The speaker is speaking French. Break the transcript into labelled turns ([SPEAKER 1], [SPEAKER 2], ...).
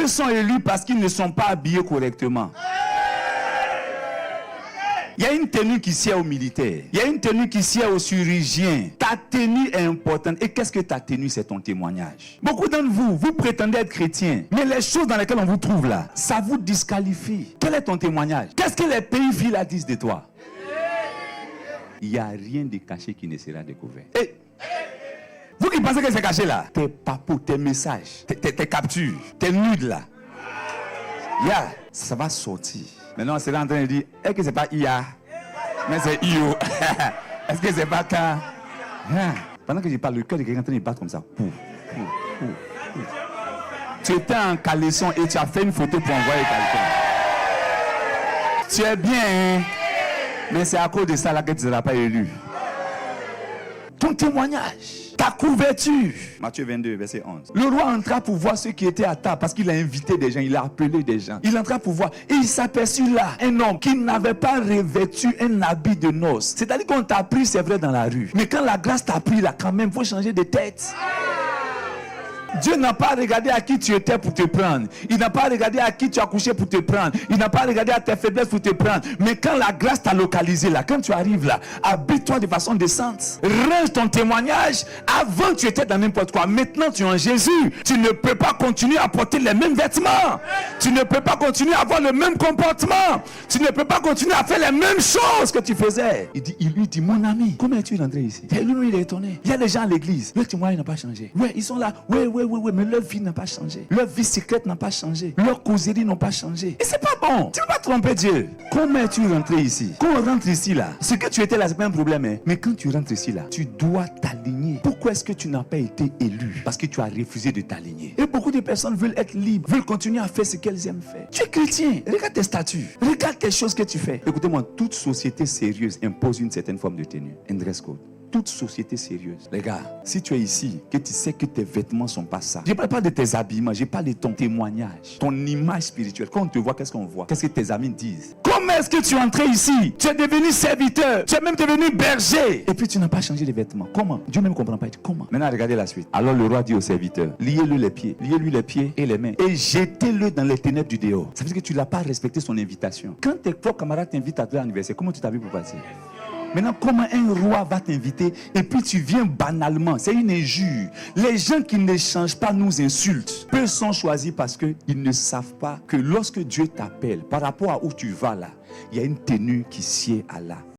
[SPEAKER 1] Eux sont élus parce qu'ils ne sont pas habillés correctement. Il y a une tenue qui sied aux militaires. Il y a une tenue qui sied aux chirurgiens. Ta tenue est importante. Et qu'est-ce que ta tenue? C'est ton témoignage. Beaucoup d'entre vous, vous prétendez être chrétien. Mais les choses dans lesquelles on vous trouve là, ça vous disqualifie. Quel est ton témoignage? Qu'est-ce que les pays filles là disent de toi? Il n'y a rien de caché qui ne sera découvert. Et vous qui pensez que c'est caché là, tes papos, tes messages, tes captures, tes nudes là, ça va sortir. Maintenant, c'est là en train de dire, est-ce que c'est pas IA? Mais c'est IO. Est-ce que c'est pas K? Pendant que je parle, le cœur de quelqu'un est en train de battre comme ça. Tu étais en caleçon et tu as fait une photo pour envoyer quelqu'un. Tu es bien, hein? Mais c'est à cause de ça là que tu ne seras pas élu. Ton témoignage, ta couverture. Matthieu 22, verset 11. Le roi entra pour voir ceux qui étaient à table parce qu'il a invité des gens, il a appelé des gens. Il entra pour voir et il s'aperçut là un homme qui n'avait pas revêtu un habit de noces. C'est-à-dire qu'on t'a pris, c'est vrai, dans la rue. Mais quand la grâce t'a pris là, quand même, il faut changer de tête. Dieu n'a pas regardé à qui tu étais pour te prendre. Il n'a pas regardé à qui tu as couché pour te prendre. Il n'a pas regardé à tes faiblesses pour te prendre. Mais quand la grâce t'a localisé là, quand tu arrives là, habille-toi de façon décente. Range ton témoignage. Avant tu étais dans n'importe quoi. Maintenant tu es en Jésus. Tu ne peux pas continuer à porter les mêmes vêtements. Tu ne peux pas continuer à avoir le même comportement. Tu ne peux pas continuer à faire les mêmes choses que tu faisais. Il lui dit, mon ami, comment es-tu rentré ici? Et lui, il est étonné. Il y a des gens à l'église. Leur témoignage n'a pas changé. Ouais, ils sont là. Oui, mais leur vie n'a pas changé. Leur vie secrète n'a pas changé. Leurs causeries n'ont pas changé. Et c'est pas bon. Tu ne peux pas tromper Dieu. Comment es-tu rentré ici? Quand on rentre ici là, ce que tu étais là, c'est pas un problème. Hein? Mais quand tu rentres ici là, tu dois t'aligner. Pourquoi est-ce que tu n'as pas été élu? Parce que tu as refusé de t'aligner. Et beaucoup de personnes veulent être libres, veulent continuer à faire ce qu'elles aiment faire. Tu es chrétien. Regarde tes statuts. Regarde les choses que tu fais. Écoutez-moi, toute société sérieuse impose une certaine forme de tenue. Un dress code. Toute société sérieuse. Les gars, si tu es ici, que tu sais que tes vêtements ne sont pas ça. Je ne parle pas de tes habillements, je parle de ton témoignage, ton image spirituelle. Quand on te voit, qu'est-ce qu'on voit? Qu'est-ce que tes amis disent? Comment est-ce que tu es entré ici? Tu es devenu serviteur, tu es même devenu berger. Et puis tu n'as pas changé de vêtements. Comment? Dieu même ne comprend pas. Il dit, comment? Maintenant, regardez la suite. Alors le roi dit au serviteur, liez-lui les pieds et les mains et jetez-le dans les ténèbres du dehors. Ça veut dire que tu n'as pas respecté son invitation. Quand tes propres camarades t'invitent à ton anniversaire, comment tu t'habilles pour passer? Maintenant, comment un roi va t'inviter et puis tu viens banalement? C'est une injure. Les gens qui ne changent pas nous insultent. Peu sont choisis parce qu'ils ne savent pas que lorsque Dieu t'appelle, par rapport à où tu vas là, il y a une tenue qui sied à là.